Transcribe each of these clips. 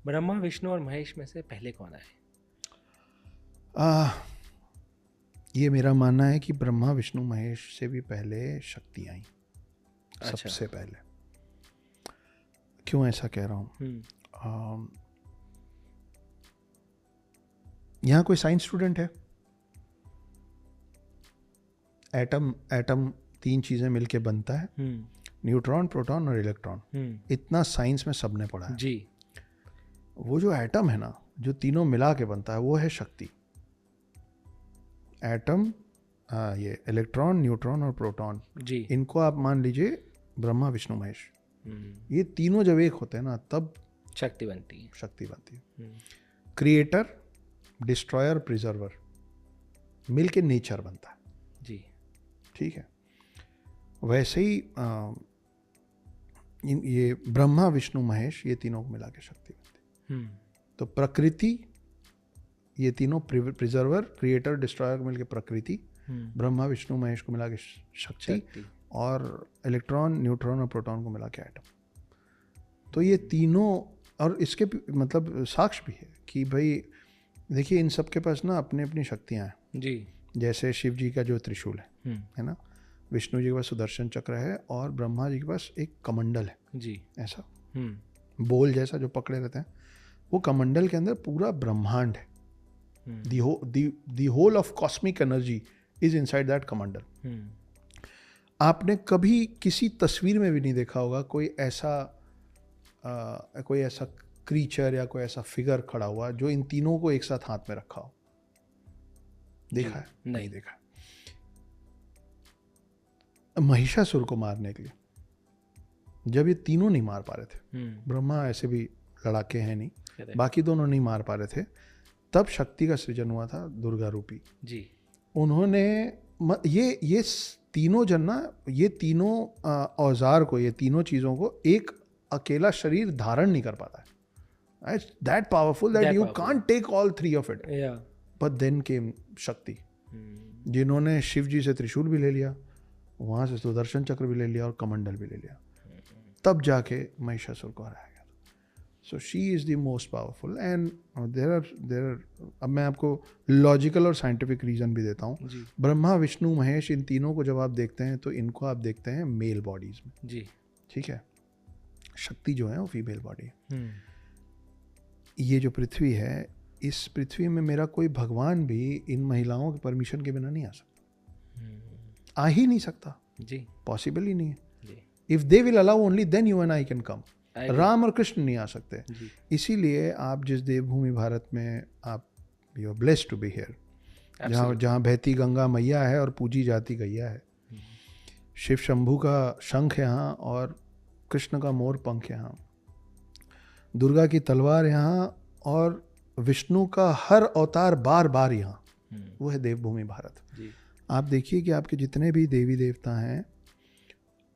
ब्रह्मा विष्णु और महेश में से पहले कौन आए? आ, ये मेरा मानना है कि ब्रह्मा विष्णु महेश से भी पहले शक्ति आई, अच्छा। सबसे पहले। क्यों ऐसा कह रहा हूँ? यहाँ कोई साइंस स्टूडेंट है? एटम 3 चीजें मिलके बनता है, न्यूट्रॉन, प्रोटॉन और इलेक्ट्रॉन। इतना साइंस में सबने पढ़ा है जी। वो जो एटम है ना, जो तीनों मिला के बनता है, वो है शक्ति। एटम, ये इलेक्ट्रॉन, न्यूट्रॉन और प्रोटॉन, जी। इनको आप मान लीजिए ब्रह्मा विष्णु महेश। ये तीनों जब एक होते हैं ना, तब शक्ति बनती है। शक्ति बनती है। क्रिएटर, डिस्ट्रॉयर, प्रिजर्वर मिलके नेचर बनता है। जी। ठीक है। वैसे ही ये ब्रह्मा विष्णु महेश, ये तीनों को मिला के शक्ति बनती है। तो प्रकृति, ये तीनों प्रिजर्वर, क्रिएटर, डिस्ट्रॉयर को मिलके प्रकृति, ब्रह्मा विष्णु महेश को मिला के शक्ति, और इलेक्ट्रॉन, न्यूट्रॉन और प्रोटॉन को मिला के एटम। तो ये तीनों, और इसके मतलब साक्ष्य भी है कि भाई देखिए, इन सब के पास ना अपनी अपनी शक्तियाँ हैं। जी। जैसे शिव जी का जो त्रिशूल है ना, विष्णु जी के पास सुदर्शन चक्र है, और ब्रह्मा जी के पास एक कमंडल है। जी। ऐसा बोल जैसा जो पकड़े रहते हैं, वो कमंडल के अंदर पूरा ब्रह्मांड है। The whole of cosmic energy is inside that kamandal. आपने कभी किसी तस्वीर में भी नहीं देखा होगा कोई ऐसा क्रीचर या कोई ऐसा फिगर खड़ा हुआ जो इन तीनों को एक साथ हाथ में रखा हो। देखा है? नहीं देखा। महिषासुर को मारने के लिए जब ये तीनों नहीं मार पा रहे थे, ब्रह्मा ऐसे भी लड़ाके हैं नहीं, बाकी दोनों नहीं मार पा रहे थे, तब शक्ति का सृजन हुआ था दुर्गा रूपी। जी। उन्होंने ये तीनों जन ना, ये तीनों औजार को, ये तीनों चीज़ों को एक अकेला शरीर धारण नहीं कर पाता है। It's that powerful that you can't take all 3 of it. But then came Shakti, जिन्होंने शिव जी से त्रिशूल भी ले लिया, वहाँ से सुदर्शन चक्र भी ले लिया और कमंडल भी ले लिया, तब जाके महिषासुर को हराया गया। So she is the most powerful. And there are अब मैं आपको लॉजिकल और साइंटिफिक रीज़न भी देता हूँ। ब्रह्मा विष्णु महेश, इन तीनों को जब आप देखते हैं तो इनको आप देखते हैं मेल बॉडीज़ में। जी। ठीक है। शक्ति जो है वो फीमेल बॉडी है। ये जो पृथ्वी है, इस पृथ्वी में मेरा कोई भगवान भी इन महिलाओं के परमिशन के बिना नहीं आ सकता। आ ही नहीं सकता जी, पॉसिबल ही नहीं है। If they will allow only then you and I can come. Ram और कृष्ण नहीं आ सकते। इसीलिए आप जिस देवभूमि भारत में आप, you are blessed to be here, जहाँ बहती गंगा मैया है और पूजी जाती गैया है। शिव शंभू का शंख यहाँ और कृष्ण का मोर पंख यहाँ, दुर्गा की तलवार यहाँ और विष्णु का हर अवतार बार बार यहाँ, वो है देवभूमि भारत। आप देखिए कि आपके जितने भी देवी देवता हैं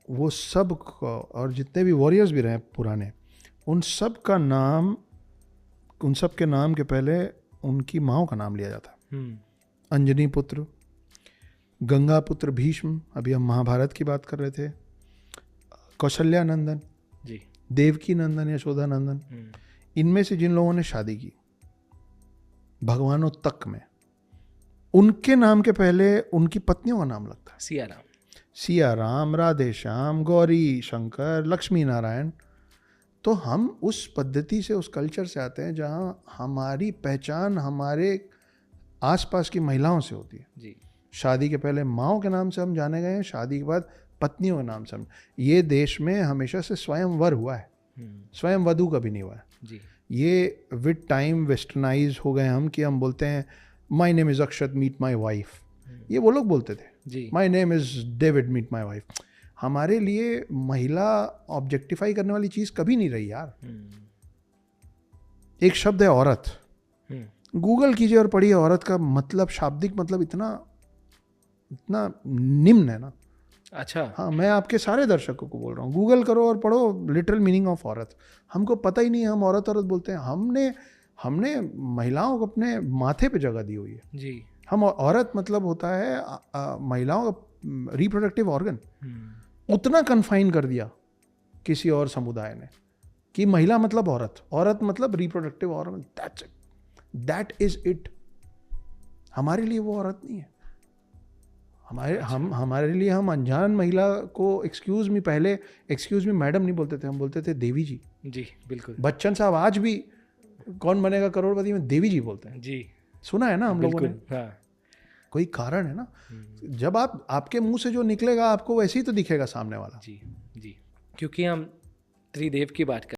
वो सब, और जितने भी वॉरियर्स भी रहे पुराने, उन सब का नाम, उन सब के नाम के पहले उनकी माँओं का नाम लिया जाता है। अंजनी पुत्र, गंगा पुत्र भीष्म, अभी हम महाभारत की बात कर रहे थे, कौशल्या नंदन जी, देवकी नंदन, यशोदा नंदन, इनमें से जिन लोगों ने शादी की भगवानों तक में, उनके नाम के पहले उनकी पत्नियों का नाम लगता है। सिया राम, राधे श्याम, गौरी शंकर, लक्ष्मी नारायण। तो हम उस पद्धति से, उस कल्चर से आते हैं जहाँ हमारी पहचान हमारे आसपास की महिलाओं से होती है जी। शादी के पहले माँओं के नाम से हम जाने गए हैं, शादी के बाद पत्नियों के नाम से हम। ये देश में हमेशा से स्वयंवर हुआ है, स्वयं वधू कभी नहीं हुआ है जी। ये विद टाइम वेस्टर्नाइज हो गए हम, कि हम बोलते हैं my name is Akshat, meet my wife. ये वो लोग बोलते थे, my name is David, meet my wife. हमारे लिए महिला ऑब्जेक्टिफाई करने वाली चीज़ कभी नहीं रही यार। एक शब्द है औरत, गूगल कीजिए और पढ़िए, औरत का मतलब, शाब्दिक मतलब इतना इतना निम्न है ना। अच्छा, हाँ, मैं आपके सारे दर्शकों को बोल रहा हूँ, गूगल करो और पढ़ो लिटरल मीनिंग ऑफ औरत। हमको पता ही नहीं है, हम औरत औरत बोलते हैं। हमने महिलाओं को अपने माथे पे जगह दी हुई है जी। हम औरत मतलब होता है महिलाओं का रिप्रोडक्टिव ऑर्गन, उतना कन्फाइन कर दिया किसी और समुदाय ने। कि महिला मतलब औरत, औरत मतलब reproductive organ, that's it, that is it. हमारे लिए वो औरत नहीं है। हमारे लिए हम अनजान महिला को एक्सक्यूज मी, पहले एक्सक्यूज मी मैडम नहीं बोलते थे, हम बोलते थे देवी जी। जी बिल्कुल। बच्चन साहब आज भी कौन बनेगा करोड़पति में देवी जी बोलते हैं। जी सुना है ना हम लोगों ने। बिल्कुल। हाँ। कोई कारण है ना। जब आपके मुंह से जो निकलेगा आपको वैसे ही तो दिखेगा सामने वाला। जी जी, क्योंकि हम त्रिदेव की बात कर